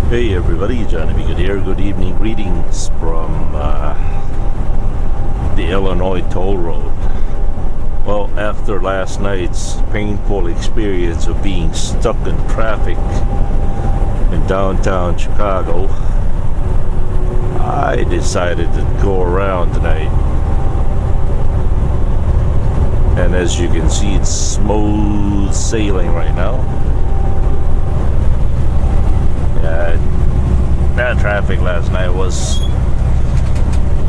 Hey everybody, Jbg here. Good evening, greetings from the Illinois toll road. Well, after last night's painful experience of being stuck in traffic in downtown Chicago, I decided to go around tonight. And as you can see, it's smooth sailing right now. That traffic last night was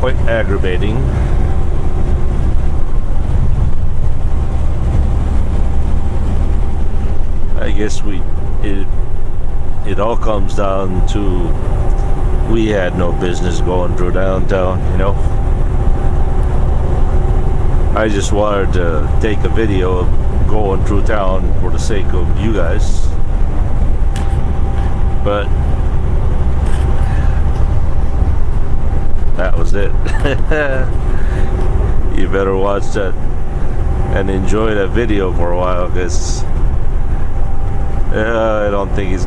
quite aggravating. I guess it all comes down to we had no business going through downtown, you know. I just wanted to take a video of going through town for the sake of you guys. But that was it. You better watch that and enjoy that video for a while, because I don't think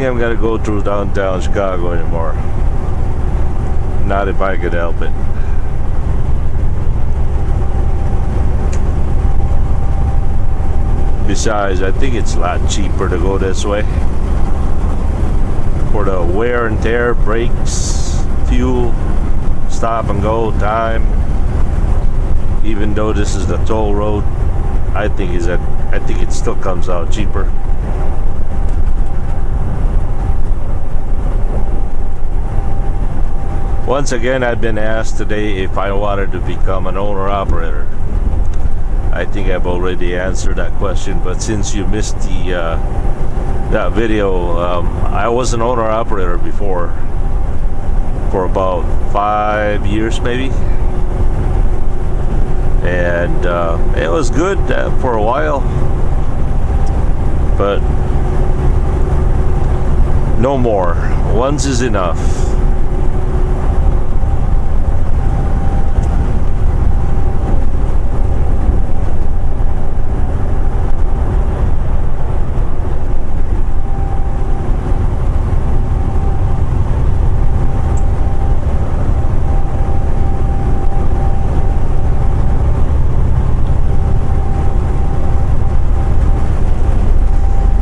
I'm gonna go through downtown Chicago anymore. Not if I could help it. Besides, I think it's a lot cheaper to go this way for the wear and tear, brakes, fuel, stop and go time. Even though this is the toll road, I think it still comes out cheaper. Once again, I've been asked today if I wanted to become an owner-operator. I think I've already answered that question, but since you missed that video, I was an owner-operator before for about 5 years maybe, and it was good for a while, but no more. Once is enough.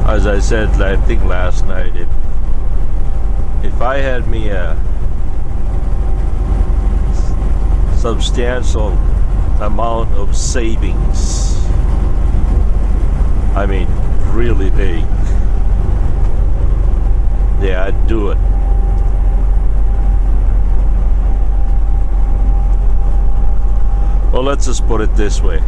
As I said, I think last night, if I had me a substantial amount of savings, I mean really big, yeah, I'd do it. Well, let's just put it this way.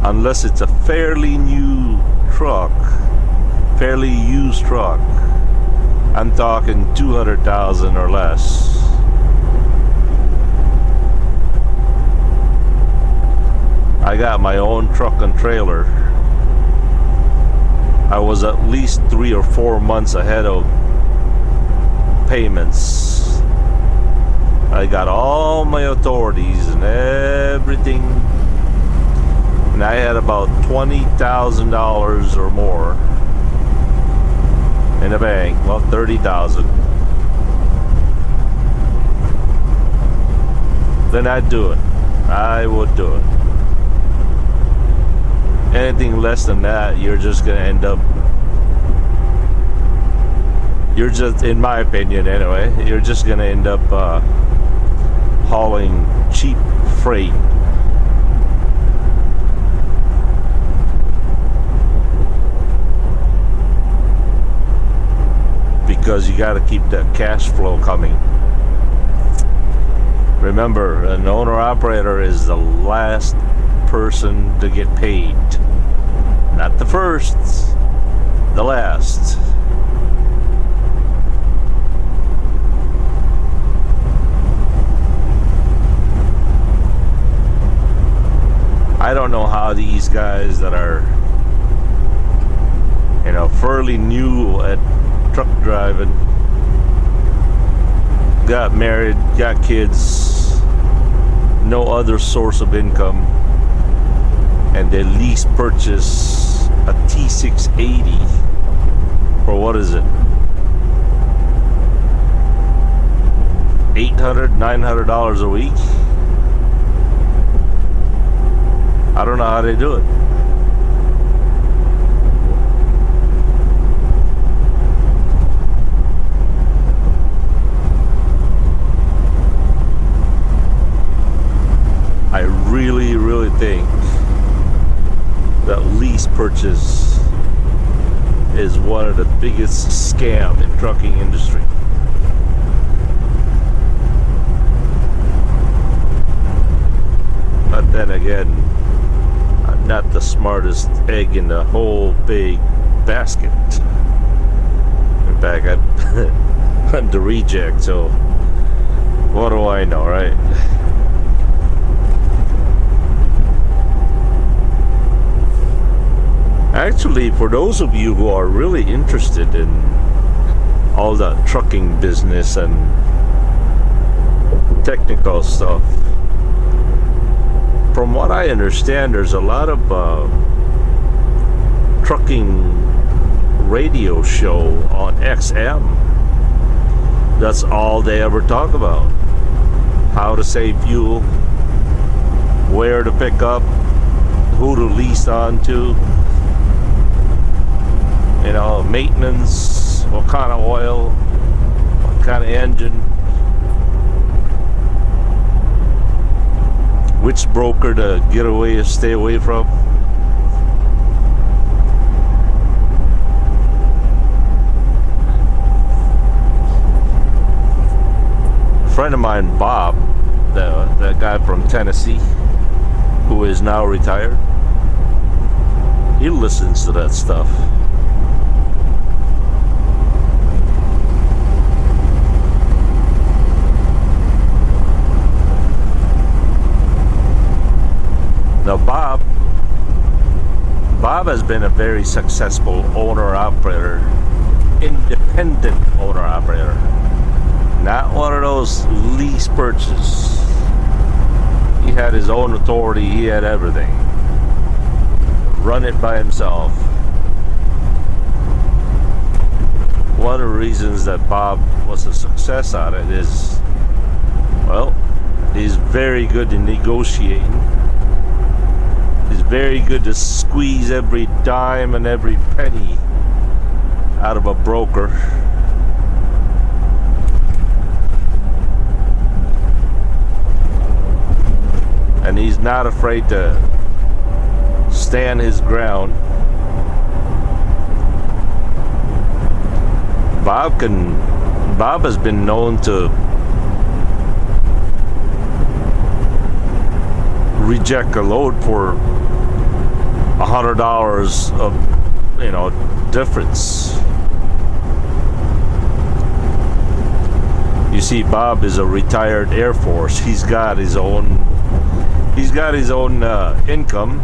Unless it's a fairly new truck, fairly used truck, I'm talking 200,000 or less, I got my own truck and trailer, I was at least 3 or 4 months ahead of payments. I got all my authorities and everything, and I had about $20,000 or more in the bank. Well, 30,000. Then I'd do it. I would do it. Anything less than that, you're just gonna end up, in my opinion anyway, you're just gonna end up hauling cheap freight. Because you got to keep that cash flow coming. Remember, an owner-operator is the last person to get paid. Not the first, the last. I don't know how these guys that are, fairly new at truck driving, got married, got kids, no other source of income, and they lease purchase a T680 for what is it? $800, $900 a week. I don't know how they do it. I really think that lease purchase is one of the biggest scam in trucking industry. But then again, I'm not the smartest egg in the whole big basket. In fact, I'm the reject, so what do I know, right? Actually, for those of you who are really interested in all that trucking business and technical stuff, from what I understand, there's a lot of trucking radio show on XM. That's all they ever talk about. How to save fuel, where to pick up, who to lease on to, you know, maintenance, what kind of oil, what kind of engine, which broker to get away or stay away from. A friend of mine, Bob, that guy from Tennessee, who is now retired, he listens to that stuff. Now Bob has been a very successful owner-operator, independent owner-operator. Not one of those lease purchases. He had his own authority, he had everything. Run it by himself. One of the reasons that Bob was a success at it is, well, he's very good in negotiating. He's very good to squeeze every dime and every penny out of a broker. And he's not afraid to stand his ground. Bob has been known to reject a load for $100 of, you know, difference. You see, Bob is a retired Air Force. He's got his own income,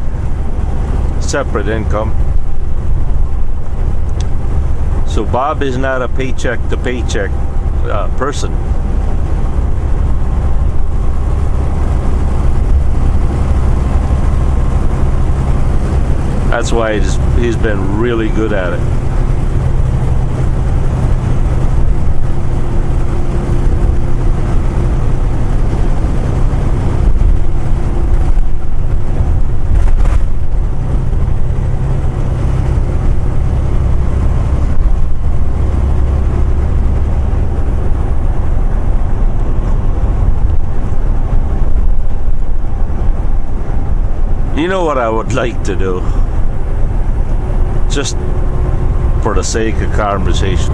separate income. So Bob is not a paycheck to paycheck person. That's why he's been really good at it. You know what I would like to do? Just for the sake of conversation,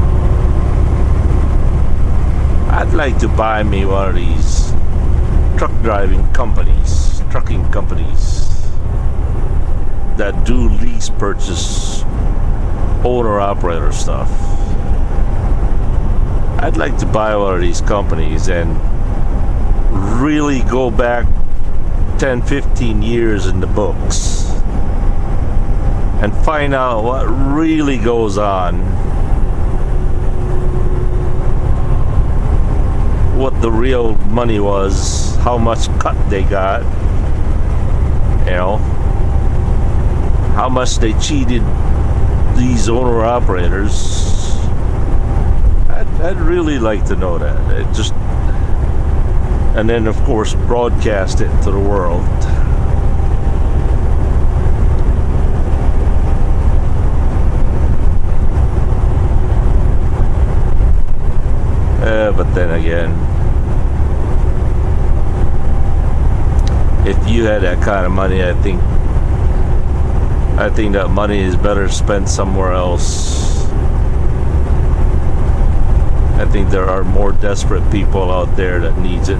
I'd like to buy me one of these trucking companies that do lease purchase, owner-operator stuff. I'd like to buy one of these companies and really go back 10, 15 years in the books and find out what really goes on, what the real money was, how much cut they got, you know. how much they cheated these owner operators. I'd really like to know that. It just, and then of course broadcast it to the world. But then again, if you had that kind of money, I think that money is better spent somewhere else. I think there are more desperate people out there that needs it.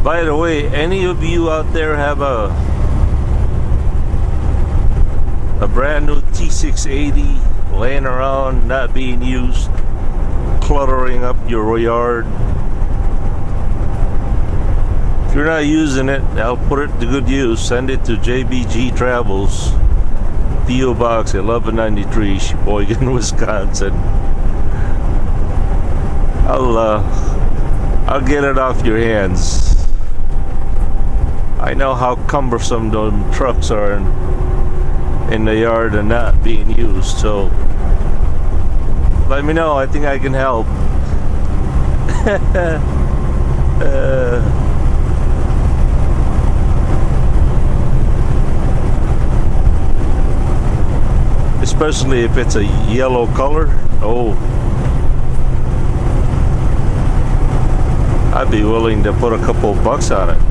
By the way, any of you out there have a brand new T680 laying around, not being used, cluttering up your yard? If you're not using it, I'll put it to good use. Send it to Jbg Travels, P.O. Box 1193, Sheboygan, Wisconsin. I'll get it off your hands. I know how cumbersome those trucks are in the yard and not being used, so let me know. I think I can help. Especially if it's a yellow color. Oh, I'd be willing to put a couple bucks on it.